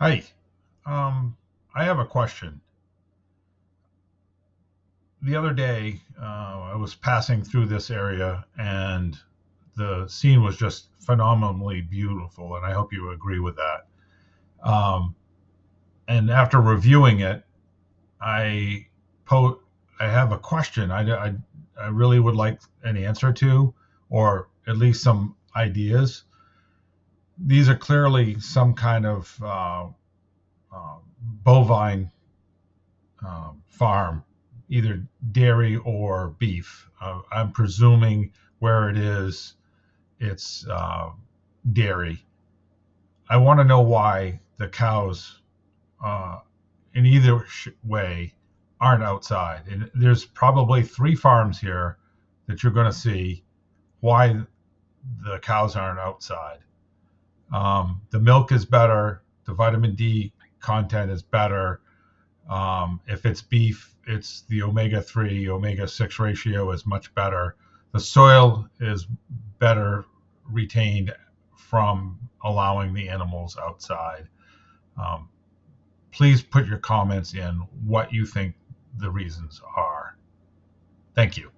Hi, um, I have a question. The other day, I was passing through this area and the scene was just phenomenally beautiful, and I hope you agree with that. Um, and after reviewing it, I po- I have a question I really would like an answer to, or at least some ideas. These are clearly some kind of bovine farm, either dairy or beef. I'm presuming where it is, it's dairy. I want to know why the cows, uh, in either way, aren't outside. And there's probably three farms here that you're going to see why the cows aren't outside. The milk is better, the vitamin D content is better. If it's beef, it's the omega 3, omega 6 ratio is much better. The soil is better retained from allowing the animals outside. Um, Please put your comments in what you think the reasons are. Thank you.